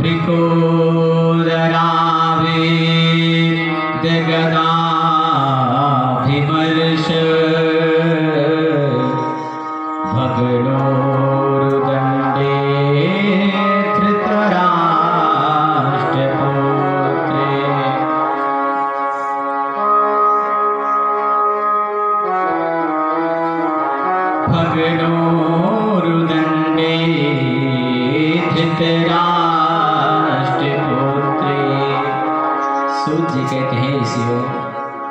त्रिकोदरावेदगदाभिमर्श भगणोरुदण्डे धृतराष्ट्रपुत्रे। भगणोरुदण्डे धृतराष्ट्रपुत्रे। सूत जी कहते हैं ऋषियों,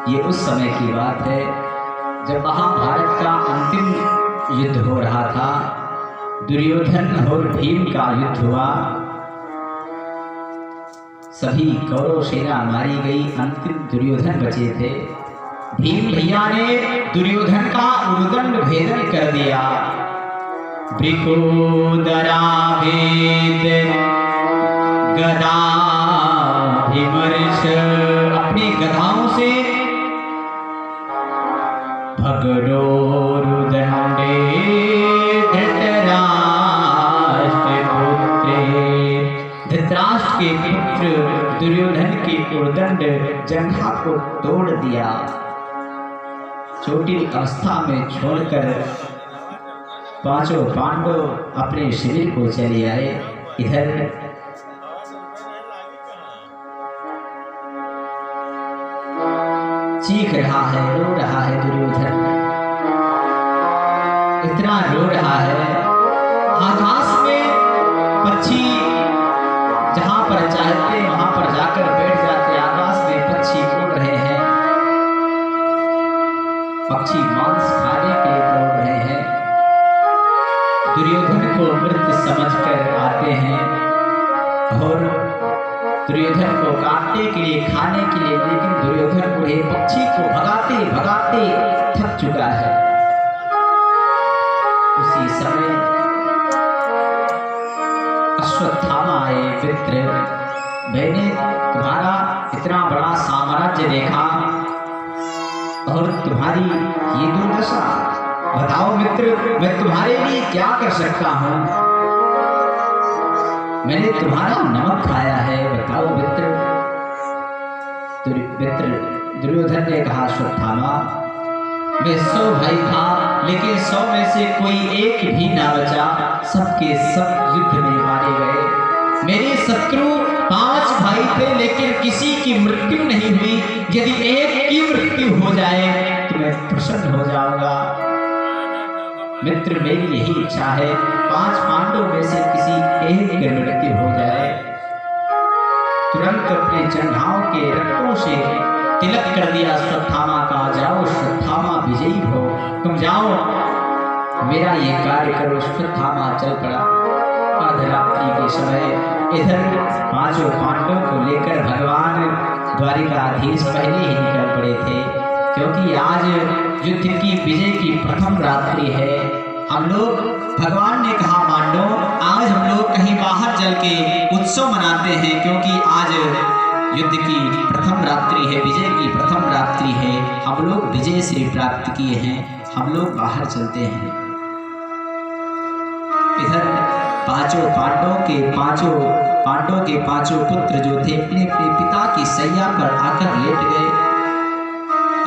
ये उस समय की बात है जब महाभारत का अंतिम युद्ध हो रहा था। दुर्योधन और भीम का युद्ध हुआ। सभी कौरव सेना मारी गई, अंतिम दुर्योधन बचे थे। भीम भैया ने दुर्योधन का उर्दंड भेदन कर दिया। त्रिकोदरावेद गदाभिमर्श, अपनी गदाओं से भगणोरुदण्डे धृतराष्ट्रपुत्रे। धृतराष्ट्र के पुत्र दुर्योधन की उर्दंड जंघा को तोड़ दिया। चोटिल अवस्था में छोड़कर पांचों पांडव अपने शिविर को चले आए। इधर चीख रहा है, रो रहा है दुर्योधन, इतना रो रहा है। आकाश में पक्षी जहां पर चाहते वहां पर जाकर बैठ जाते। आकाश में पक्षी उड़ रहे हैं, पक्षी मांस खाने के लिए दौड़ रहे हैं। दुर्योधन को मृत समझकर आते हैं और दुर्योधन को काटने के लिए, खाने के लिए, लेकिन दुर्योधन बूढ़े पक्षी को भगाते भगाते थक चुका है। उसी समय अश्वत्थामा आए। मित्र, मैंने तुम्हारा इतना बड़ा साम्राज्य देखा और तुम्हारी ये दुर्दशा, बताओ मित्र, मैं तुम्हारे लिए क्या कर सकता हूं? मैंने तुम्हारा नमक खाया है, बताओ मित्र। दुर्योधन ने कहा, अश्वत्थामा, मैं 100 भाई था, लेकिन 100 में से कोई एक भी ना बचा। सबके सब युद्ध में मारे गए। मेरे शत्रु 5 भाई थे, लेकिन किसी की मृत्यु नहीं हुई। यदि एक की मृत्यु हो जाए तो मैं प्रसन्न हो जाऊंगा। मित्र, मेरी यही इच्छा है, 5 पांडवों में से किसी एक की मृत्यु हो जाए। तुरंत अपने जंघाओं के रक्तों से तिलक कर दिया अश्वत्थामा का। जाओ अश्वत्थामा, विजयी हो, तुम जाओ, मेरा ये कार्य करो। अश्वत्थामा चल पड़ा। अर्धरात्रि के समय इधर 5 पांडवों को लेकर भगवान द्वारिकाधीश पहले ही निकल पड़े थे, क्योंकि आज युद्ध की विजय की प्रथम रात्रि है। हम लोग, भगवान ने कहा, पांडव, आज हम लोग कहीं बाहर चल के उत्सव मनाते हैं, क्योंकि आज युद्ध की प्रथम रात्रि है, विजय की प्रथम रात्रि है। हम लोग विजय से प्राप्त किए हैं, हम लोग बाहर चलते हैं। इधर पांचों पुत्र जो थे अपने अपने पिता की सैया पर आकर लेट गए।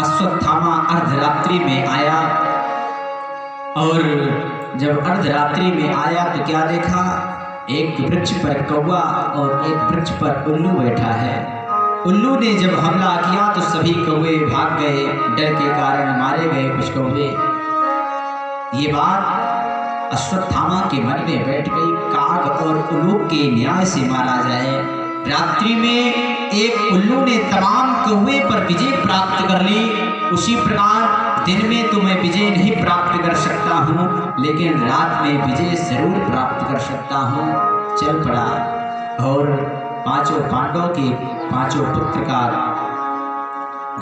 अश्वत्थामा अर्धरात्रि में आया और जब अर्धरात्रि में आया तो क्या देखा? एक वृक्ष पर कौवा और एक वृक्ष पर उल्लू बैठा है। उल्लू ने जब हमला किया तो सभी कौवे भाग गए, डर के कारण मारे गए कुछ कौवे। ये बात अश्वत्थामा के मन में बैठ गई, काग और उल्लू के न्याय से मारा जाए। रात्रि में एक उल्लू ने तमाम कौवे पर विजय प्राप्त कर ली। उसी प्रकार दिन में तो मैं विजय नहीं प्राप्त कर सकता हूँ, लेकिन रात में विजय जरूर प्राप्त कर सकता हूँ। चल पड़ा और 5 पांडवों के 5 पुत्र का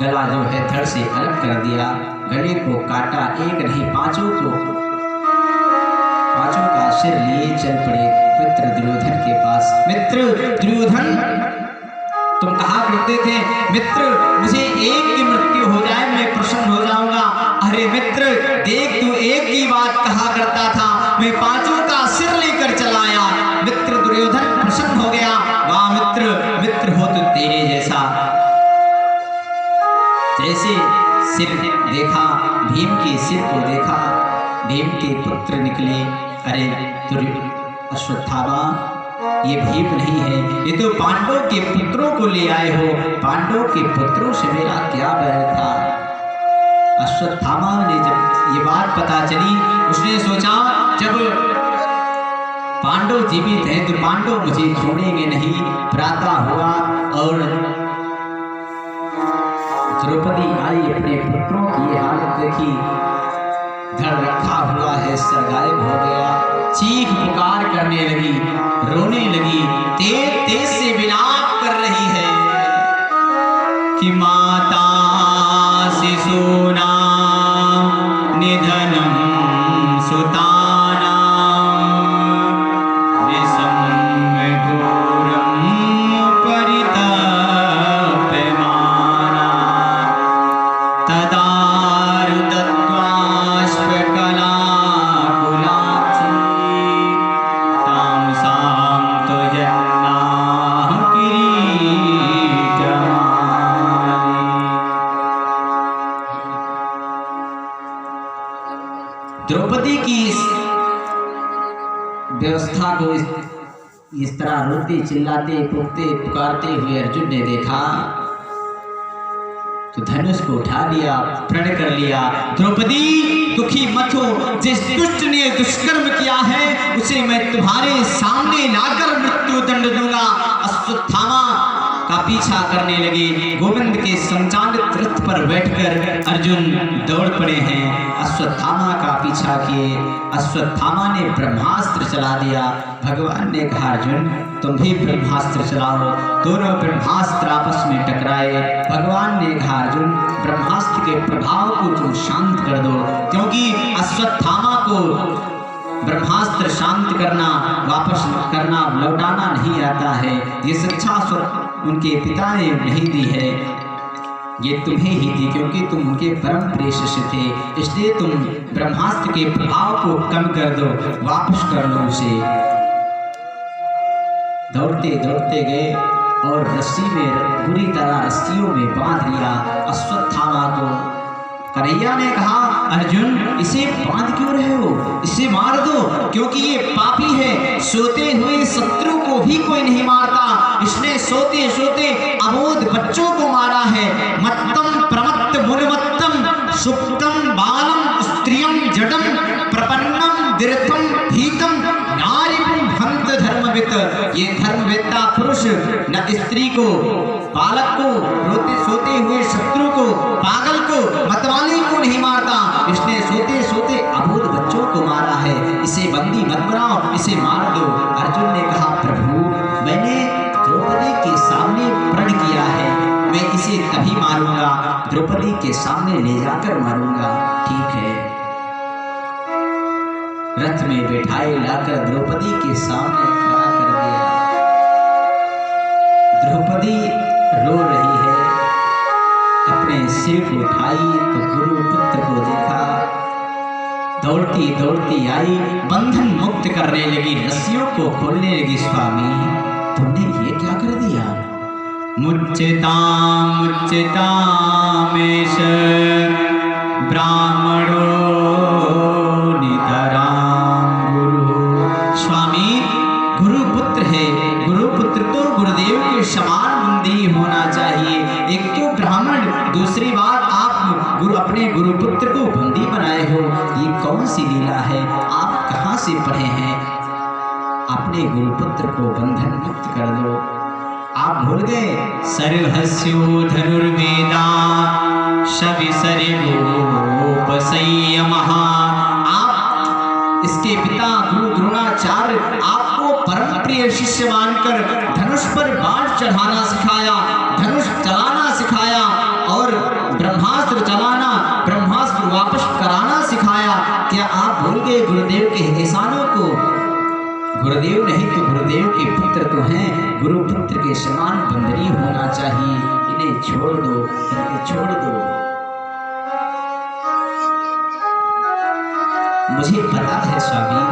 गला जो है धड़ से अलग कर दिया, गले को काटा। एक नहीं, 5 का सिर लिए चल पड़े मित्र दुर्योधन के पास। मित्र दुर्योधन, तुम कहा करते थे, मित्र मुझे एक की मृत्यु हो जाए मैं प्रसन्न हो जाऊंगा। अरे मित्र देख, तू एक की बात कहा करता था, मैं 5 का सिर लेकर चला आया। मित्र दुर्योधन प्रसन्न हो गया। जैसे सिर देखा, भीम के सिर को देखा, भीम के पुत्र निकले। अरे अश्वत्थामा, ये भीम नहीं है, ये तो पांडवों के पुत्रों को ले आए हो। पांडवों के पुत्रों से मेरा क्या बैर था। अश्वत्थामा ने जब ये बात पता चली, उसने सोचा जब पांडव जीवित हैं तो पांडव मुझे छोड़ेंगे नहीं। प्रातः हुआ और द्रौपदी आई, अपने पुत्रों की हालत देखी, धड़ रखा हुआ है, सर गायब हो गया। चीख पुकार करने लगी, रोने लगी, तेज तेज से विलाप कर रही है कि माता शिशूनां निधनं सुतानां निशम्य घोरं परितप्यमाना तदा द्रौपदी की इस व्यवस्था को इस तरह रोते चिल्लाते पुकते पुकारते हुए अर्जुन ने देखा तो धनुष को उठा लिया, प्रण कर लिया। द्रौपदी दुखी मत हो, जिस दुष्ट ने दुष्कर्म किया है उसे मैं तुम्हारे सामने लाकर मृत्यु दंड दूंगा। अश्वत्थामा का पीछा करने लगे। गोविंद के संचालित रथ पर बैठकर अर्जुन दौड़ पड़े हैं, अश्वत्थामा का पीछा किए। अश्वत्थामा ने ब्रह्मास्त्र चला दिया। भगवान ने कहा अर्जुन तुम भी ब्रह्मास्त्र चलाओ। दोनों ब्रह्मास्त्र आपस में टकराए। भगवान ने कहा अर्जुन ब्रह्मास्त्र के प्रभाव को तुम शांत कर दो, क्योंकि अश्वत्थामा को ब्रह्मास्त्र शांत करना, वापस करना, लौटाना नहीं आता है। ये शिक्षा उनके पिता ने नहीं दी है, ये तुम्हें ही दी, क्योंकि तुम उनके परम प्रिय शिष्य थे। इसलिए तुम ब्रह्मास्त्र के प्रभाव को कम कर दो, वापस कर लो उसे। दौड़ते दौड़ते गए और रस्सी में बुरी तरह रस्सियों में बांध लिया अश्वत्थामा को। कन्हैया ने कहा अर्जुन इसे बांध क्यों रहे हो, इसे मार दो, क्योंकि ये पापी है। सोते हुए शत्रु को भी कोई नहीं मारता, इसने सोते सोते अबोध बच्चों को मारा है। मत्तम प्रमत्त मुनमत्तम सुप्तम बालम स्त्रियम जडम प्रपन्नम दीर्थम भीतम नारिपुम हंत धर्मवित। ये धर्मवेत्ता पुरुष न स्त्री को, बालक को, रोते सोते हुए शत्रु को, पागल को, मतवाली को नहीं मारता, इसने सोते सोते अबोध बच्चों को मारा है। इसे बंदी मत बनाओ, इसे मार दो। अर्जुन ने कहा प्रभु मैंने द्रौपदी के सामने प्रण किया है, मैं इसे तभी मारूंगा, द्रौपदी के सामने ले जाकर मारूंगा। ठीक है। रथ में बैठाए लाकर द्रौपदी के सामने खड़ा कर दिया। द्रौपदी रो रही है, अपने सिर को उठाई तो गुरुपुत्र को देखा। दौड़ती दौड़ती आई, बंधन मुक्त करने लगी, रस्सियों को खोलने लगी। स्वामी तुमने ये क्या कर दिया? मुच्यताम मुच्यतामेश ब्राह्मणो नितराम गुरु। स्वामी गुरुपुत्र है, गुरुपुत्र तो गुरुदेव के समान बंदी होना चाहिए। एक तो ब्राह्मण, दूसरी बात आप अपने गुरुपुत्र को बंदी बनाए हो, ये कौन सी लीला है? आप कहाँ से पढ़े हैं? अपने गुरुपुत्र को बंधन मुक्त कर दो। आप भूल गए सर्वहस्यो धनुर्वेदा शविसर्वोपसंयमः। आप इसके पिता गुरु द्रोणाचार्य आपको परम प्रिय शिष्य मानकर धनुष पर बाण चढ़ाना सिखाया, धनुष चलाना सिखाया और ब्रह्मास्त्र चलाना, ब्रह्मास्त्र वापस कराना सिखाया। क्या आप भूल गए गुरुदेव के एहसानों को? गुरुदेव नहीं तो गुरुदेव के पुत्र तो हैं, गुरुपुत्र के समान बंदरी होना चाहिए। इन्हें छोड़ दो, इन्हें छोड़ दो। मुझे पता है स्वामी,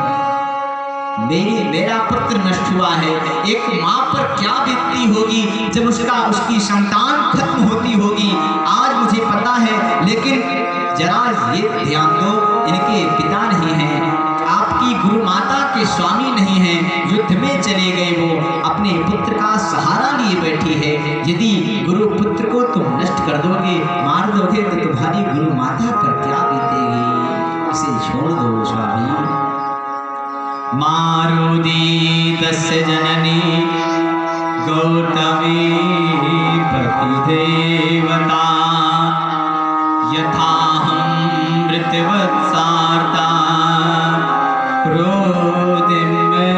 मेरा पुत्र नष्ट हुआ है। एक माँ पर क्या बीतती होगी जब उसकी संतान खत्म होती होगी। आज मुझे पता लेकिन जरा ये ध्यान दो, इनके पिता नहीं हैं, आपकी गुरु माता के स्वामी नहीं हैं, युद्ध में चले गए, वो अपने पुत्र का सहारा लिए बैठी है। यदि गुरु पुत्र को तुम नष्ट कर दोगे, मार दोगे, तो तुम्हारी गुरु माता पर क्या बीतेगी? इसे छोड़ दो स्वामी। मारुदी दस्य जननी गौतमी प्रतिदेवता, यथाहं मृतवत्सार्ता क्रोधिं में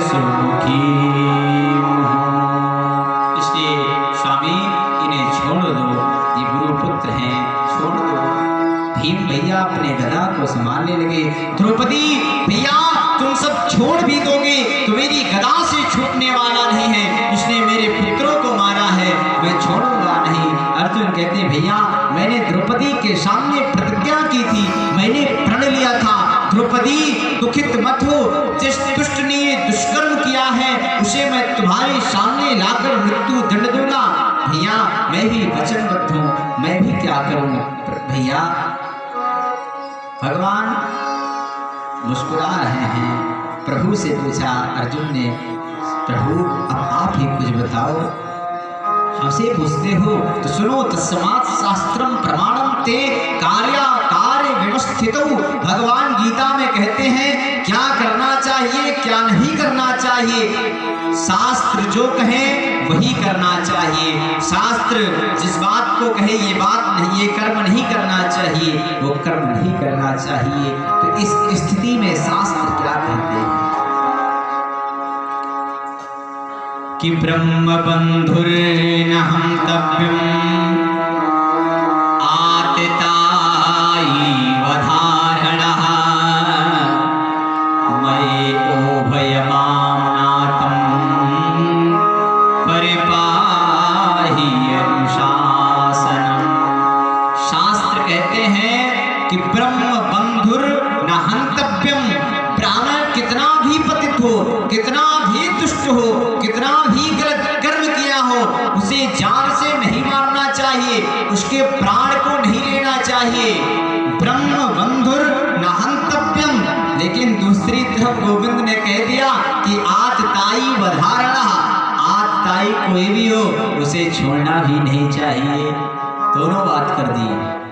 सुमुखी। इसलिए स्वामी इन्हें छोड़ दो, ये गुरुपुत्र हैं, छोड़ दो। भीम भैया अपने गदा को संभालने लगे। द्रौपदी भैया तुम सब छोड़ भी दोगे तो मेरी गदा से छूटने वाला नहीं है, इसने मेरे पुत्रों को मारा है, मैं छोड़ूंगा नहीं। अर्जुन कहते भैया मैंने द्रौपदी के सामने प्रतिज्ञा की थी, मैंने प्रण लिया था, द्रौपदी दुखित मत हो, जिस दुष्ट ने ये दुष्कर्म किया है उसे मैं तुम्हारे सामने लाकर मृत्यु दंड दूंगा। भैया मैं भी वचनबद्ध हूँ, मैं भी क्या करूँ। भैया भगवान मुस्कुरा रहे हैं। प्रभु से पूछा अर्जुन ने, प्रभु अब आप ही कुछ बताओ, हमसे पूछते हो तो सुनो। तस्मात् शास्त्रम प्रमाणम ते कार्य व्यवस्थितो। भगवान गीता में कहते हैं क्या करना चाहिए क्या नहीं करना चाहिए, शास्त्र जो कहे वही करना चाहिए। शास्त्र जिस बात को कहे ये बात नहीं, ये कर्म नहीं करना चाहिए, वो कर्म नहीं करना चाहिए। तो इस स्थिति में शास्त्र क्या कहते हैं कि ब्रह्म बंधुर्न हन्तव्यम् आततायी वधारणः मयि उभयमां नातं परिपाहि अनुशासनम्। शास्त्र कहते हैं कि ब्रह्म बंधुर न हन्तव्यम्, ब्राह्मण कितना भी पतित हो, कितना भी दुष्ट हो, कितना भी गलत कर्म किया हो, उसे जान से नहीं मारना चाहिए, उसके प्राण को नहीं लेना चाहिए। ब्रह्म बंधुर न हन्तव्यम्। लेकिन दूसरी तरफ गोविंद ने कह दिया कि आतताई वधारणा, आतताई कोई भी हो उसे छोड़ना भी नहीं चाहिए। दोनों बात कर दी।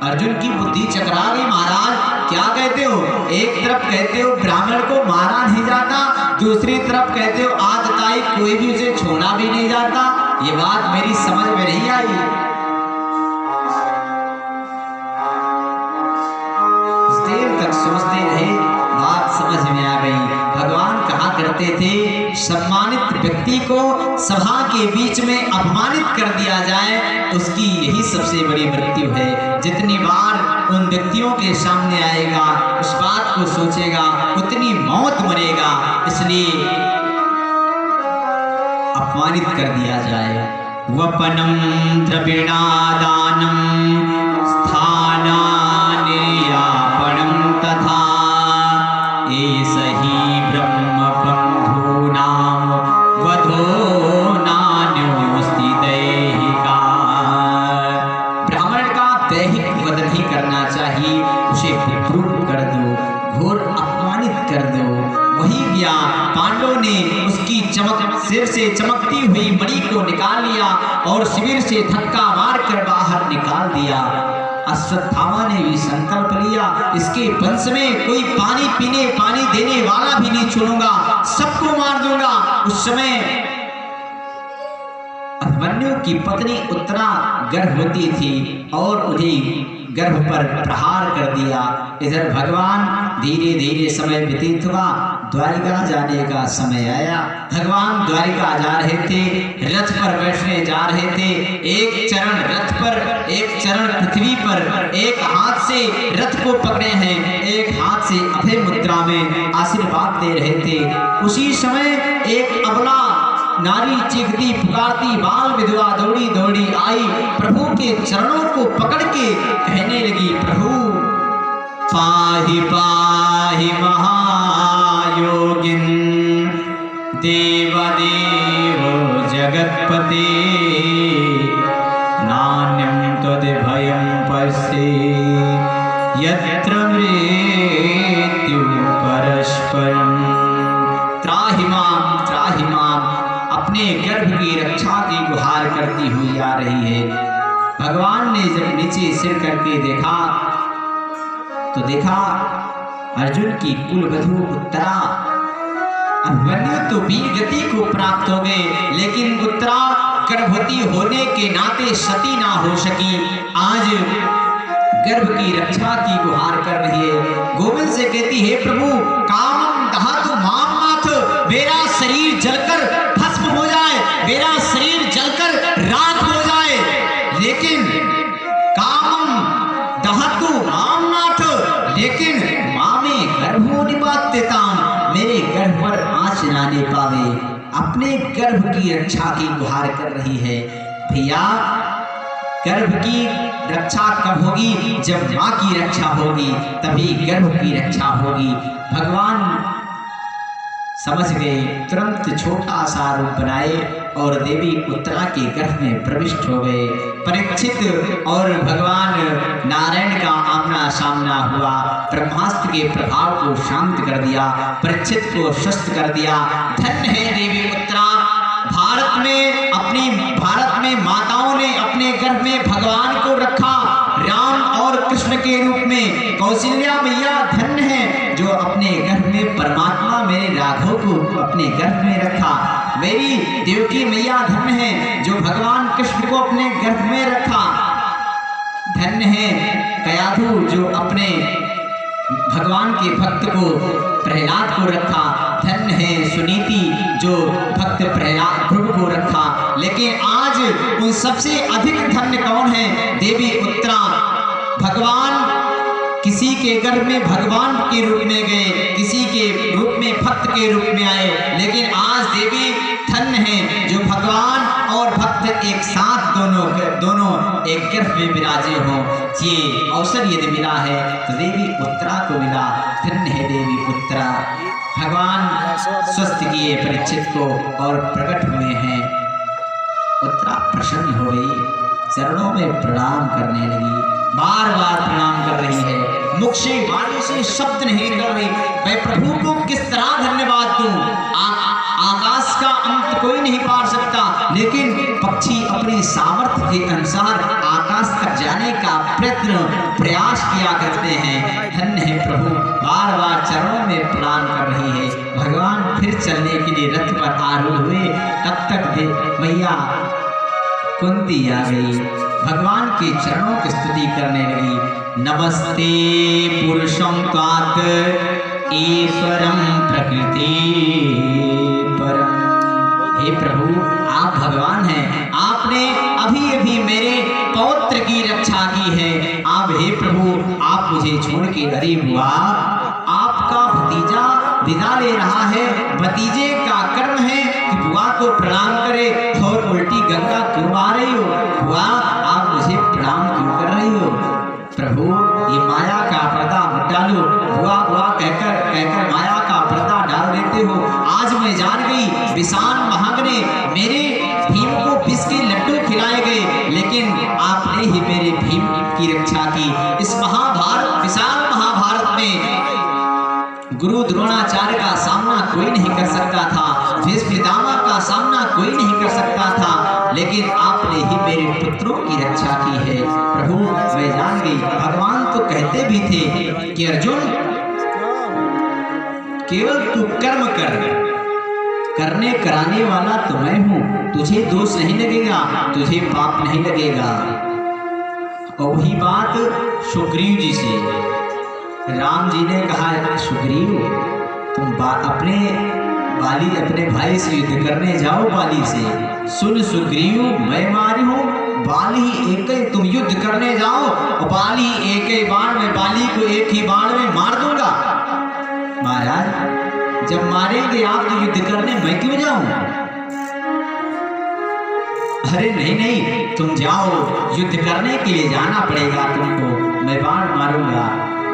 अर्जुन की बुद्धि चकरा गई, महाराज क्या कहते हो? एक तरफ कहते हो ब्राह्मण को मारा नहीं जाता, दूसरी तरफ कहते हो आतताई कोई भी उसे छोड़ा भी नहीं जाता। ये बात मेरी समझ में नहीं आई। कुछ देर तक सोचते रहे, बात समझ में आ गई। भगवान कहा करते थे सम्मानित व्यक्ति को सभा के बीच में अपमानित कर दिया जाए उसकी यही सबसे बड़ी मृत्यु है। जितनी बार उन व्यक्तियों के सामने आएगा उस बात को सोचेगा उतनी मौत मरेगा, इसलिए अपमानित कर दिया जाए। वपनम द्रविणादानम स्थाना निर्यापणम तथा एष ही ब्रह्म बंधूनां वधो नान्योस्ति दैहिका। ब्राह्मण का दैहिक वध नहीं करना चाहिए, उसे विद्रूप कर दो, घोर अपमानित कर दो। वही किया, पांडवों ने उसकी सिर से चमकती हुई मणि को निकाल लिया और शिविर से धक्का मारकर बाहर निकाल दिया। अश्वत्थामा ने भी संकल्प लिया इसके वंश में कोई पानी देने वाला भी नहीं छोड़ूंगा, सबको मार दूंगा। उस समय अभिमन्यु की पत्नी उत्तरा गर्भवती थी और उन्हें गर्भ पर प्रहार कर दिया। इधर भगवान धीरे धीरे समय व्यतीत हुआ, द्वारिका जाने का समय आया। भगवान द्वारिका जा रहे थे, रथ पर बैठने जा रहे थे। एक चरण रथ पर, एक चरण पृथ्वी पर, एक हाथ से रथ को पकड़े हैं, एक हाथ से अभय मुद्रा में आशीर्वाद दे रहे थे। उसी समय एक अबला नारी चीखती पुकारती बाल विधवा दौड़ी दौड़ी आई, प्रभु के चरणों को पकड़ के कहने लगी, प्रभु पाहि पाहि महायोगिन देवदेव जगत्पते नान्यं तद्भयं से यत्र मृत्यु परस्परम। त्राहि माम अपने गर्भ की रक्षा की गुहार करती हुई आ रही है। भगवान ने जब नीचे सिर करके देखा तो देखा अर्जुन की कुलवधू उत्तरा। अभिमन्यु तो वीर गति को प्राप्त हो गए, लेकिन उत्तरा गर्भवती होने के नाते सती ना हो सकी। आज गर्भ की रक्षा की गुहार कर रही है। गोविंद से कहती है प्रभु कामम दहतु माम नाथ, मेरा शरीर जलकर भस्म हो जाए, मेरा शरीर जलकर राख हो जाए, लेकिन कामम दहतु माम नाथ, लेकिन मामे गर्भो निपात्यताम, मेरे गर्भ पर आँच ना ले पावे। अपने गर्भ की रक्षा की गुहार कर रही है। भैया गर्भ की रक्षा कब होगी? जब माँ की रक्षा होगी तभी गर्भ की रक्षा होगी। भगवान समझ गए, तुरंत छोटा सा रूप बनाए और देवी उत्तरा के गर्भ में प्रविष्ट हो गए। परीक्षित और भगवान नारायण का आमना सामना हुआ। ब्रह्मास्त्र के प्रभाव को शांत कर दिया, परीक्षित को स्वस्थ कर दिया। धन्य है देवी उत्तरा। भारत में माताओं ने अपने गर्भ में भगवान को रखा, राम और कृष्ण के रूप में। कौशल्या मैया धन्य है जो अपने गर्भ में परमात्मा मेरे राघव को अपने गर्भ में रखा। मेरी देवकी मैया धन्य है जो भगवान कृष्ण को अपने गर्भ में रखा। धन्य है कयाधु जो अपने भगवान के भक्त को प्रहलाद को रखा। धन्य है सुनीति जो भक्त प्रहलाद ध्रुव को रखा। लेकिन आज उन सबसे अधिक धन्य कौन है? देवी उत्तरा। भगवान किसी के गर्भ में भगवान के रूप में गए, किसी के रूप में भक्त के रूप में आए, लेकिन आज देवी धन्य है जो भगवान और भक्त एक साथ दोनों एक गर्भ में विराजे हों। ये अवसर यदि मिला है तो देवी उत्तरा को मिला। धन्य है देवी उत्तरा। भगवान स्वस्थ किए परीक्षित को और प्रकट हुए हैं। उत्तरा प्रसन्न हो गई, चरणों में प्रणाम करने लगी, बार बार प्रणाम कर रही है। मुख से वाणी से शब्द नहीं निकल रही। मैं प्रभु को किस तरह धन्यवाद दूं? आकाश का अंत कोई नहीं पार सकता, लेकिन पक्षी अपने सामर्थ्य के अनुसार आकाश तक जाने का प्रयास किया करते हैं। धन्य है प्रभु। बार बार चरणों में प्रणाम कर रही है। भगवान फिर चलने के लिए रथ पर आरूढ़ हुए। तब तक मैया कुंती आ गई, भगवान के चरणों की स्तुति करने लगी। नमस्ते पुरुषं तात ईश्वरं प्रकृति परम। हे प्रभु आप भगवान हैं। आपने अभी अभी मेरे पौत्र की रक्षा की है। आप हे प्रभु आप मुझे छोड़ के गरीब हुआ। आपका भतीजा विदा ले रहा है। भतीजे का कर्म है कि बुआ को प्रणाम करे और उल्टी गंगा क्यों आ रही हो? बुआ आप मुझे प्रणाम क्यों कर रही हो? प्रभु ये माया का पर्दा मत डालो। बुआ बुआ कहकर माया का पर्दा डाल देते हो। आज मैं जान गई विशाल महाग ने मेरे भीम को विष के लड्डू खिलाए गए, लेकिन आपने ही मेरे भीम की रक्षा की। इस विशाल महाभारत में गुरु द्रोणाचार्य का सामना कोई नहीं कर सकता था, भीष्म पितामह का सामना कोई नहीं कर सकता था, लेकिन आपने ही मेरे पुत्रों की रक्षा की है। प्रभु मैं जान गई। भगवान तो कहते भी थे कि अर्जुन केवल तू कर्म कर, करने कराने वाला तो मैं हूं, तुझे दोष नहीं लगेगा, तुझे पाप नहीं लगेगा। और वही बात सुग्रीव जी से राम जी ने कहा, सुग्रीव तुम अपने भाई से युद्ध करने जाओ बाली से। सुन सुग्रीव मैं मारी हूं, बाली एक ही तुम युद्ध करने जाओ और बाली एक ही बाण में, बाली को एक ही बाण में मार दूंगा। महाराज जब मारेंगे आप तो युद्ध करने मैं क्यों जाऊं? अरे नहीं तुम जाओ, युद्ध करने के लिए जाना पड़ेगा तुमको, मैं बाण मारूंगा।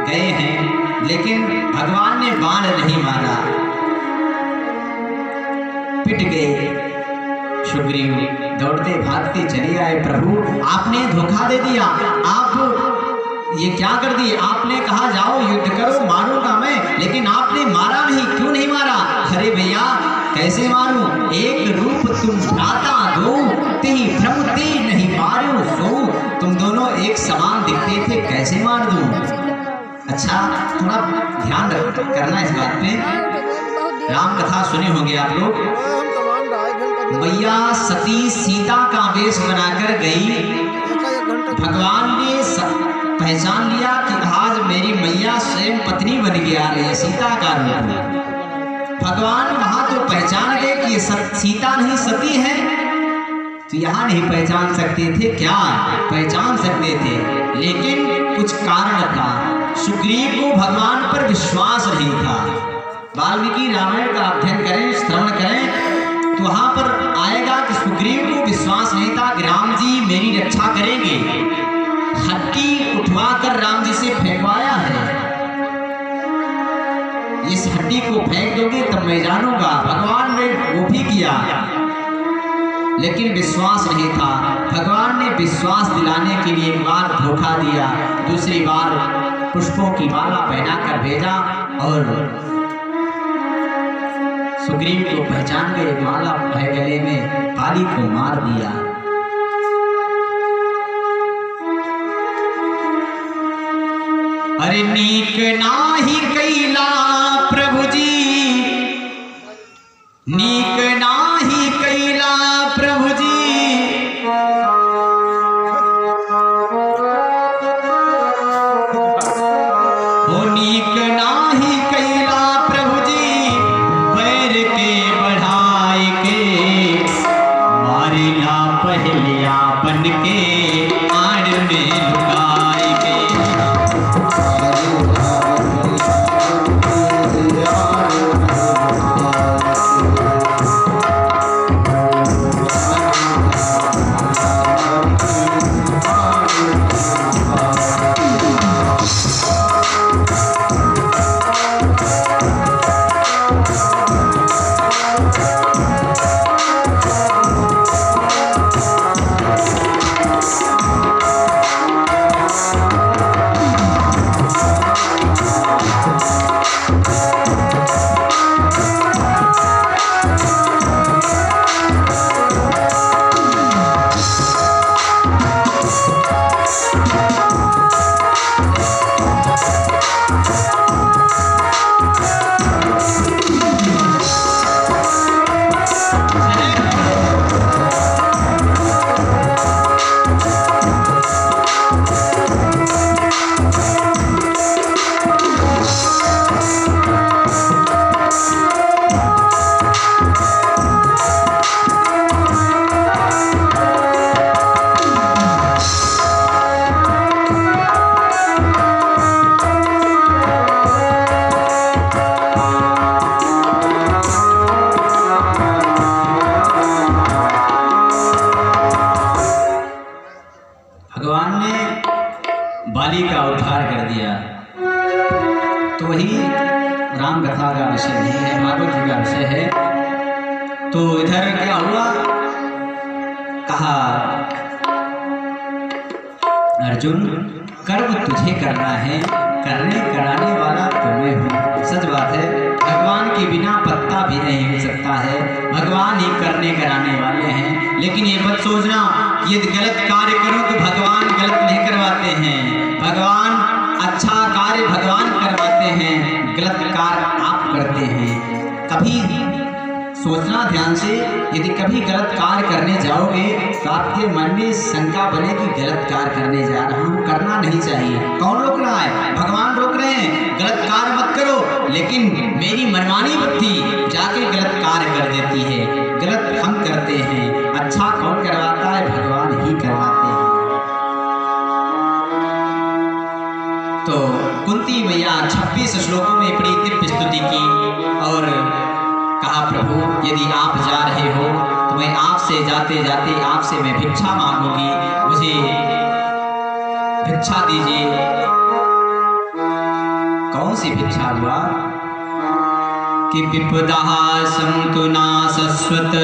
गए हैं लेकिन भगवान ने बाण नहीं मारा, पिट गए। सुग्रीव दौड़ते भागते चले आए। प्रभु आपने धोखा दे दिया, आप ये क्या कर दिए? आपने कहा जाओ युद्ध करो, मारूंगा मैं, लेकिन आपने मारा नहीं, क्यों नहीं मारा? अरे भैया कैसे मारूं? एक रूप तुम भ्राता दो, तेहि भ्रम ते नहीं मारो सो। तुम दोनों एक समान दिखते थे, कैसे मार दूं? अच्छा थोड़ा ध्यान करना इस बात पे। राम कथा सुने होंगे आप लोग। मैया सती सीता का वेश बनाकर गई। भगवान ने पहचान लिया कि आज मेरी मैया स्वयं पत्नी बन के आ रही है, सीता का रूप। भगवान वहां तो पहचान गए कि ये सीता नहीं सती है, तो यहाँ नहीं पहचान सकते थे क्या? पहचान सकते थे, लेकिन कुछ कारण था। सुग्रीव को भगवान पर विश्वास नहीं था। वाल्मीकि रामायण का अध्ययन करें, श्रवण करें, तो वहां पर आएगा कि सुग्रीव को विश्वास नहीं था कि राम जी मेरी रक्षा करेंगे। हड्डी उठवाकर राम जी से फेंकवाया है, इस हड्डी को फेंक दोगे तब मैं जानूंगा। भगवान ने वो भी किया, लेकिन विश्वास नहीं था। भगवान ने विश्वास दिलाने के लिए एक बार धोखा दिया, दूसरी बार पुष्पों की माला पहनाकर भेजा और सुग्रीव को पहचान गए, माला गले में, बाली को मार दिया। अरे नीक नाही कैला प्रभु जी, नीक नाही कैला प्रभु जी, ओ नीक नाही कैला प्रभु जी, पैर के बढ़ाए के मारेला पहलिया बन के आड़ में लुकाए के। भगवान ने बाली का उद्धार कर दिया। तो वही राम कथा का विषय नहीं है, भागवत जी का विषय है। तो इधर क्या हुआ? कहा अर्जुन कर्म तुझे करना है, करने कराने वाला तो मैं हूँ। सच बात है, भगवान के बिना पत्ता भी नहीं हो सकता है, भगवान ही करने कराने वाले हैं। लेकिन ये मत सोचना यदि गलत कार्य करो तो भगवान गलत नहीं करवाते हैं। भगवान अच्छा कार्य भगवान करवाते हैं, गलत कार्य आप करते हैं। कभी सोचना ध्यान से, यदि कभी गलत कार्य करने जाओगे तो आपके मन में शंका बने कि गलत कार्य करने जा रहा हूँ, करना नहीं चाहिए। कौन रोक रहा है? भगवान रोक रहे हैं, गलत कार्य मत करो। लेकिन मेरी मनमानी बुद्धि जाके गलत कार्य कर देती है, गलत हम करते हैं। अच्छा कौन करवाता है? भगवान ही करवाते हैं। तो कुंती मैया 26 श्लोकों में बड़ी दिव्य स्तुति की और कहा प्रभु यदि आप जा रहे हो तो मैं आपसे जाते जाते आपसे मैं भिक्षा मांगूंगी, मुझे भिक्षा दीजिए। कौन सी भिक्षा हुआ कि विपदा संतु ना शश्वत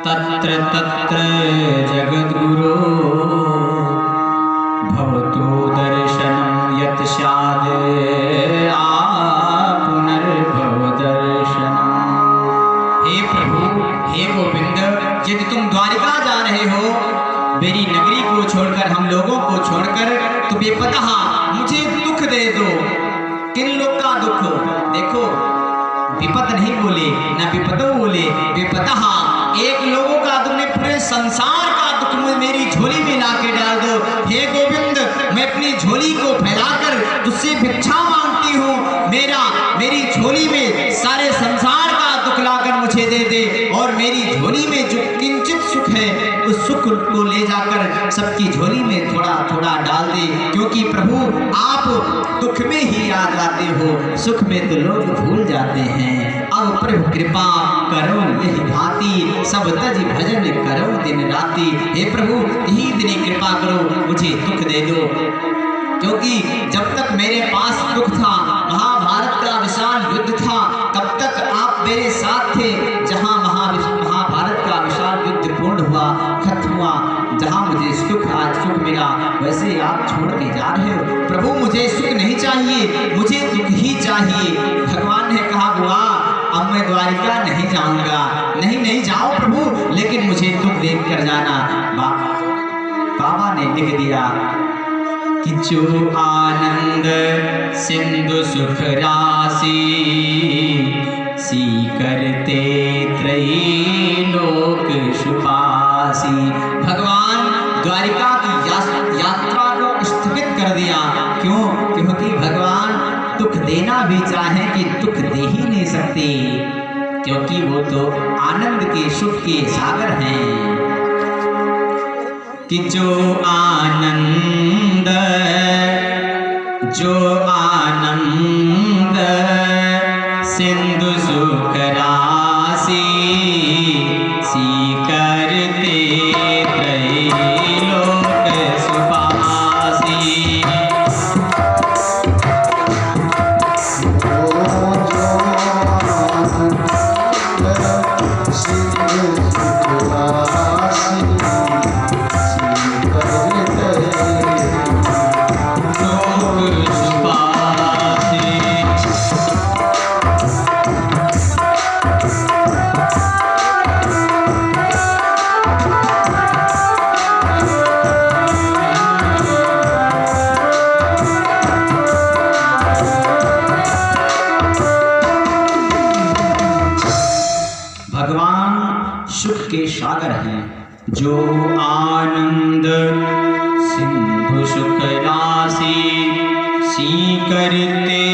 तत्र तत्र जगद्गुरो भवतो दर्शन पुनर्भव दर्शनम। हे प्रभु, हे गोविंद, यदि तुम द्वारिका जा रहे हो, मेरी नगरी को छोड़कर, हम लोगों को छोड़कर, तो बेपतः मुझे दुख दे दो। किन लोग का दुख? देखो, विपत नहीं बोले, न विपतो बोले, बेपतः एक लोगों का दुख नहीं, पूरे संसार का दुख मेरी झोली में ला के डाल दो। हे गोविंद, मैं अपनी झोली को फैलाकर तुझसे भिक्षा मांगती हूँ। मेरी झोली में सारे संसार का दुख लाकर मुझे दे दे, और मेरी झोली में जो किंचित सुख है, उस सुख को ले जाकर सबकी झोली में थोड़ा थोड़ा डाल दे। क्योंकि प्रभु, आप दुख में ही याद आते हो, सुख में तो लोग भूल जाते हैं। अब प्रभु कृपा करो यही भांति, सब तज भजन करो दिन राति। हे प्रभु, यही दिनी कृपा करो, मुझे दुख दे दो। क्योंकि जब तक मेरे पास दुख था, महाभारत का विशाल युद्ध था, तब तक आप मेरे साथ थे। जहाँ महाभारत का विशाल युद्ध पूर्ण हुआ, खत्म हुआ, जहाँ मुझे आज सुख मिला, वैसे आप छोड़ के जा रहे हो। प्रभु, मुझे सुख नहीं चाहिए, मुझे दुख ही चाहिए। भगवान ने कहा, बुआ, अब मैं द्वारिका नहीं जाऊंगा। नहीं जाओ प्रभु, लेकिन मुझे दुख देख कर जाना। बाबा ने लिख दिया कि जो आनंद सिंधु सुख राशि, सी करते त्रयी लोक सुपासी। भगवान द्वारिका की यात्रा को स्थगित कर दिया। क्यों? क्योंकि भगवान दुख देना भी चाहे कि दुख दे ही नहीं सकते, क्योंकि वो तो आनंद के सुख के सागर हैं। कि जो आनंद सिंधु सुख राशि, सी करते त्रैलोक सुपासी। सागर हैं। जो आनंद सिंधु सुख राशि, सी करते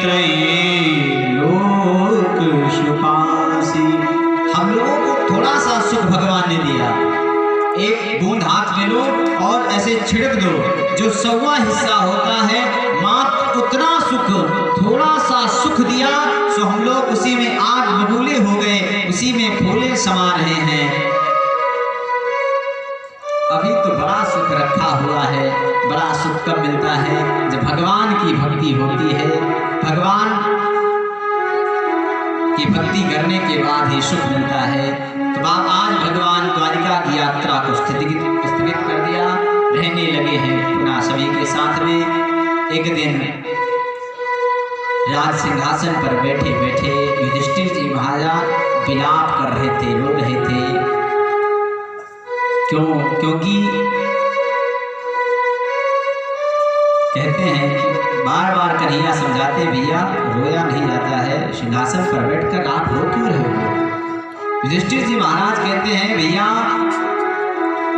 त्रैलोक सुपासी। हम लोगों को थोड़ा सा सुख भगवान ने दिया, एक बूंद हाथ में लो और ऐसे छिड़क दो, जो 100वां हिस्सा होता है, मात्र उतना सुख, थोड़ा सा सुख दिया, सो हम लोग उसी में आग बबूले हो गए, उसी में फूले समा रहे हैं। अभी तो बड़ा सुख रखा हुआ है। बड़ा सुख कब मिलता है? जब भगवान की भक्ति होती है। भगवान की भक्ति करने के बाद ही सुख मिलता है। तो आज भगवान द्वारिका की यात्रा को स्थगित कर दिया, रहने लगे हैं पुनः सभी के साथ में। एक दिन राज सिंहासन पर बैठे बैठे युधिष्ठिर जी महाराज विलाप कर रहे थे, रो रहे थे। क्यों? क्योंकि कहते हैं कि बार बार कन्हैया समझाते, भैया रोया नहीं जाता है, सिंहासन पर बैठकर आप रो क्यों रहे हो? युधिष्ठिर जी महाराज कहते हैं, भैया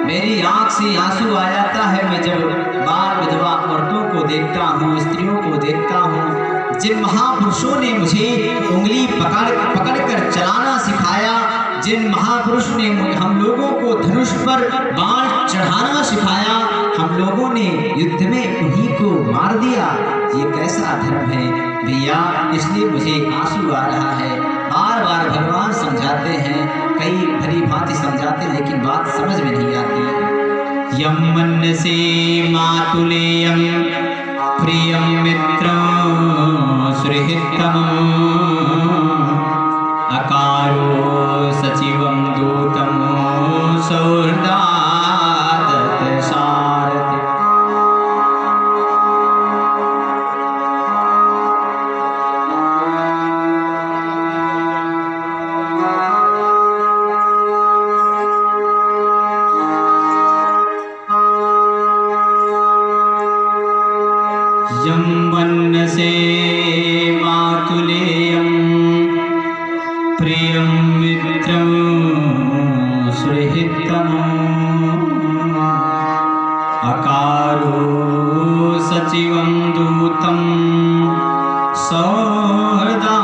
मेरी आंख से आंसू आ जाता है, मैं जब बाल विधवा औरतों को देखता हूँ, स्त्रियों को देखता हूँ, जिन महापुरुषों ने मुझे उंगली पकड़ कर चलाना सिखाया, जिन महापुरुष ने हम लोगों को धनुष पर बाण चढ़ाना सिखाया, हम लोगों ने युद्ध में उन्हीं को मार दिया। ये कैसा धर्म है भैया? इसलिए मुझे आंसू आ रहा है। बार बार भगवान समझाते हैं, कई भली भांति समझाते, लेकिन बात समझ में नहीं आती। यम मन से मातुलेयम प्रियम मित्रं सुहृतम, अकारो सचिवं दूतं सौहृदादत सारथि। अकारो सचिवं दूतं सौहृदादृतसारथिम्।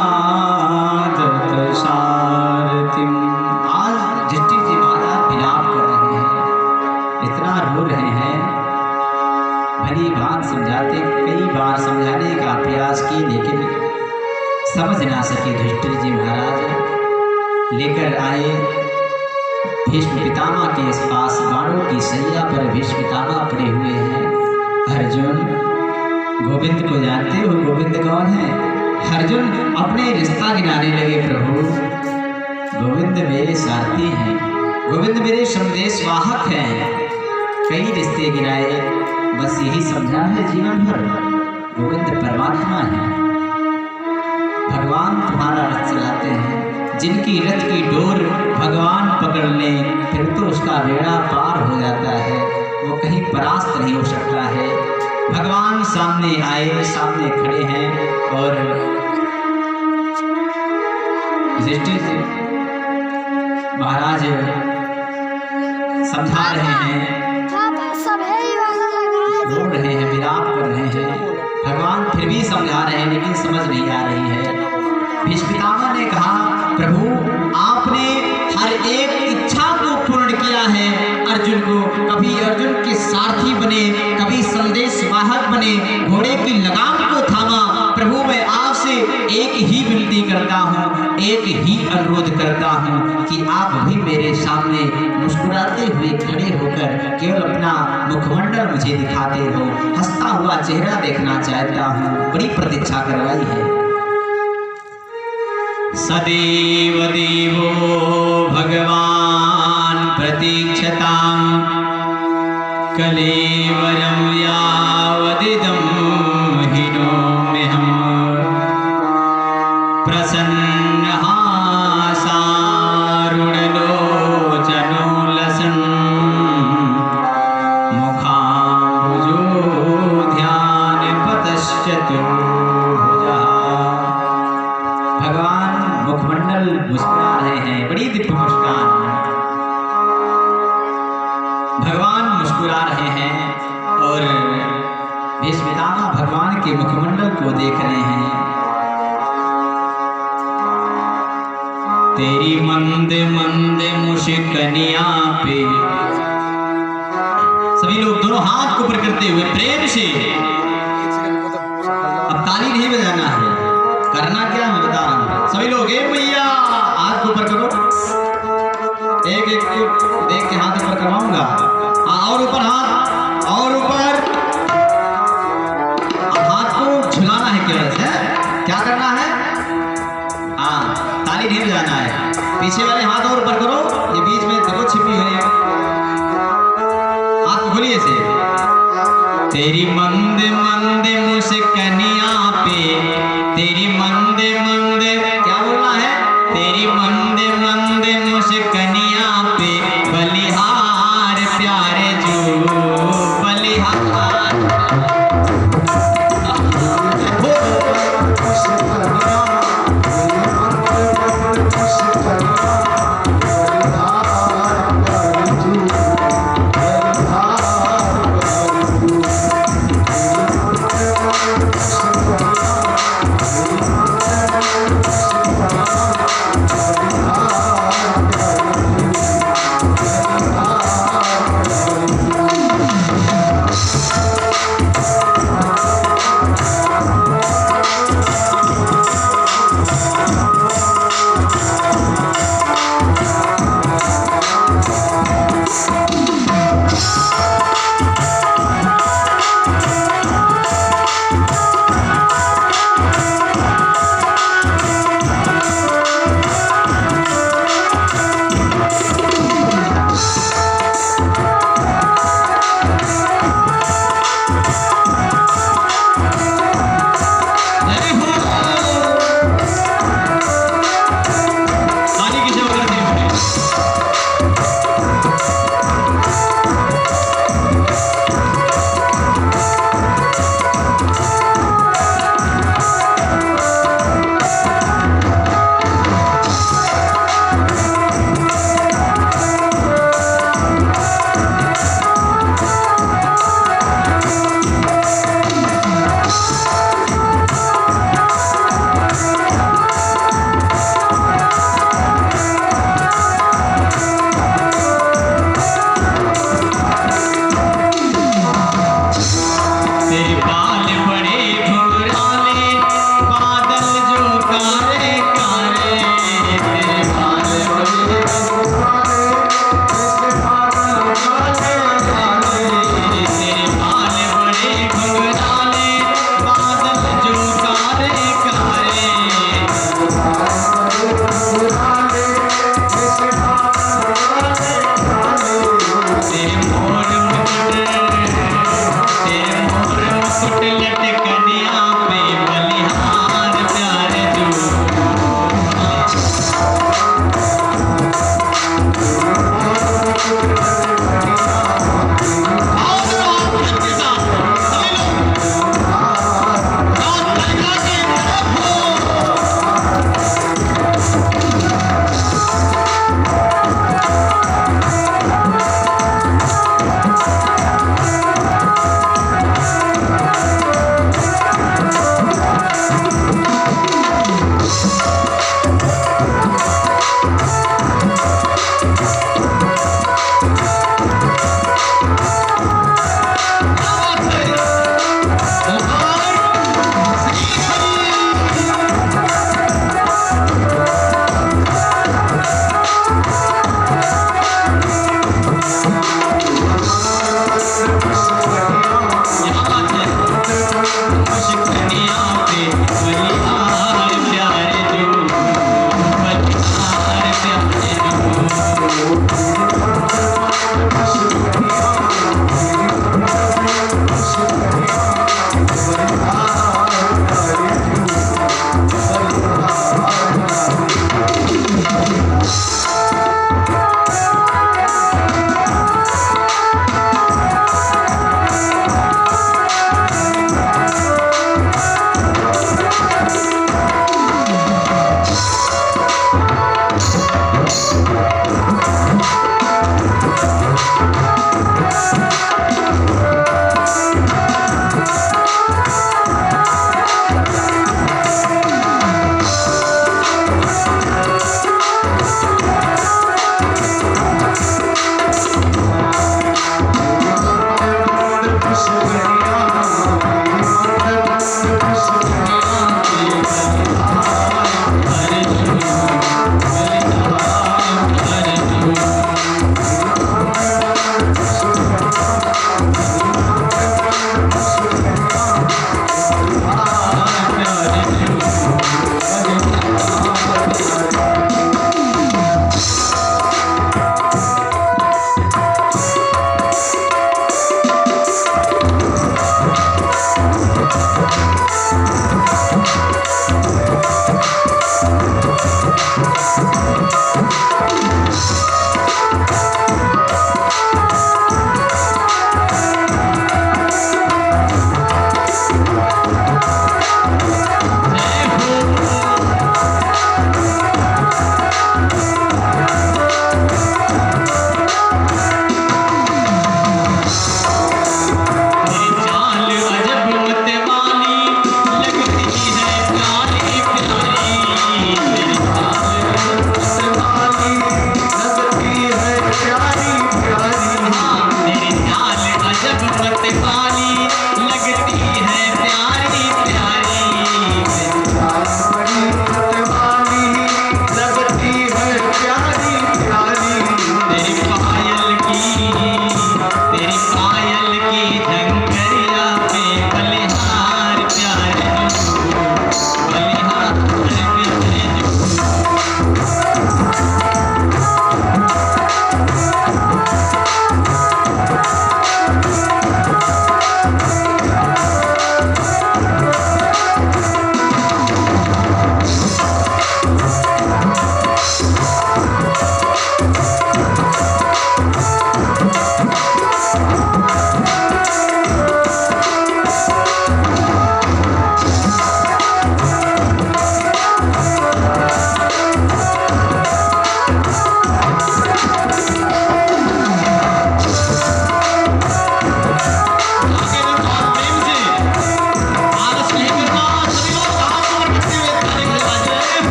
आज युधिष्ठिर जी महाराज विलाप कर रहे हैं, इतना रो रहे हैं। भली बात समझाते, कई बार समझाने का प्रयास किए, लेकिन समझ ना सके। युधिष्ठिर जी महाराज लेकर आए भीष्म पितामह के पास, बाणों की सैया पर भीष्म पितामह पड़े हुए हैं। अर्जुन गोविंद को जानते हो? गोविंद कौन है? अर्जुन अपने रिश्ता गिनाने लगे। प्रभु गोविंद मेरे साथी हैं, गोविंद मेरे संदेश वाहक हैं। कई रिश्ते गिनाए, बस यही समझा है जीवन भर गोविंद परमात्मा है। भगवान तुम्हारा रथ चलाते हैं, जिनकी रथ की डोर भगवान पकड़ लें फिर तो उसका बेड़ा पार हो जाता है, वो कहीं परास्त नहीं हो सकता है। भगवान सामने आए, सामने खड़े हैं और युधिष्ठिर जी महाराज समझा रहे हैं, रो रहे हैं, विलाप कर रहे हैं। भगवान फिर भी समझा रहे हैं, लेकिन समझ नहीं आ रही है। भीष्म पितामह ने कहा, प्रभु आपने हर एक इच्छा को पूर्ण किया है। अर्जुन को कभी अर्जुन के सारथी बने, कभी संदेश वाहक बने, घोड़े की लगाम को थामा। प्रभु मैं आपसे एक ही विनती करता हूँ, एक ही अनुरोध करता हूँ कि आप भी मेरे सामने मुस्कुराते हुए खड़े होकर केवल अपना मुखमंडल मुझे दिखाते रहो, हंसता हुआ चेहरा देखना चाहता हूँ। बड़ी प्रतीक्षा करवाई है। सदैव देवो भगवान प्रतीक्षतां कलेवरं यावदिदं हिनोम्यहम् प्रसन्नहासारुणलोचनो लसन् मुखाम्बुजो ध्यानपतश्चतुर्भुजः। भगवान मुखमंडल मुस्कुरा रहे हैं, बड़ी दिव्य मुस्कान। भगवान मुस्कुरा रहे हैं और भीष्म पितामह भगवान के मुखमंडल को देख रहे हैं। तेरी मंद मंद मुस्कानिया पे, सभी लोग दोनों हाथ को ऊपर करते हुए प्रेम से, अब ताली नहीं बजाना है, करना क्या मैं बता रहा हूं। सभी लोग एक मैया हाथ को ऊपर करो, एक एक देख के हाथ ऊपर करवाऊंगा। हाँ, और ऊपर हाथ, और ऊपर। अब हाथ को झुलाना है केवल से, क्या करना है? हाँ, ताली नहीं बजाना है। पीछे वाले हाथ और ऊपर करो, ये बीच में देखो छिपी हुई है, हाथ को खोलिए से। तेरी मंद मंद मुस्कानिया पे, तेरी मंद मंद, क्या बोलना है? तेरी मंद मंद मुस्कानिया पे बलिहार प्यारे जो बलिहार। Yes.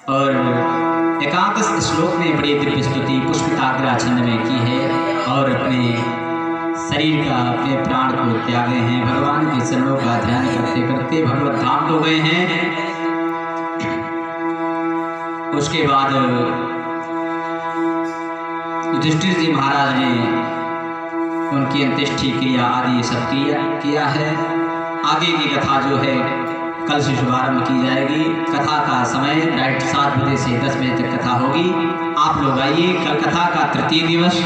और एकादश श्लोक में बड़ी दिव्य स्तुति पुष्पिताग्रा छंद में की है और अपने शरीर का अपने प्राण को त्यागे हैं, भगवान के चरणों का ध्यान करते करते भगवत धाम को गए हैं। उसके बाद युधिष्ठिर जी महाराज ने उनकी अंत्येष्टि क्रिया आदि सब किया है। आगे की कथा जो है कल से शुभारंभ की जाएगी। कथा का समय राइट 7 बजे से 10 बजे तक कथा होगी। आप लोग आइए। कल कथा का तृतीय दिवस,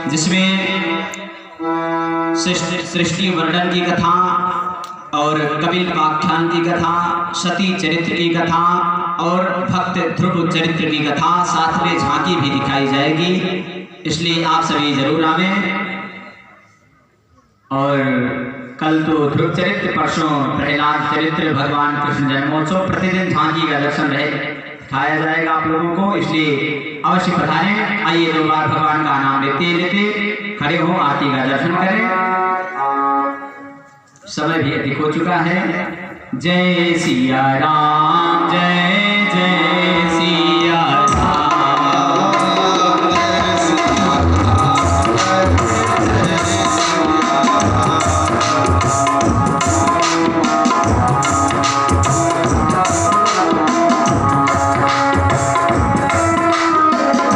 जिसमें सृष्टि वर्णन की कथा और कपिल पाख्यान की कथा, सती चरित्र की कथा और भक्त ध्रुव चरित्र की कथा, साथ में झांकी भी दिखाई जाएगी। इसलिए आप सभी जरूर आवें। और कल तो ध्रुव चरित्र, परसों प्रहलाद चरित्र, भगवान कृष्ण जन्मोत्सव, प्रतिदिन झांकी का दर्शन दिखाया जाएगा आप लोगों को, इसलिए अवश्य पधारें। आइए 2 बार भगवान का नाम लेते लेते खड़े हो, आरती का दर्शन करें। समय भी अधिक हो चुका है। जय सिया राम, जय जय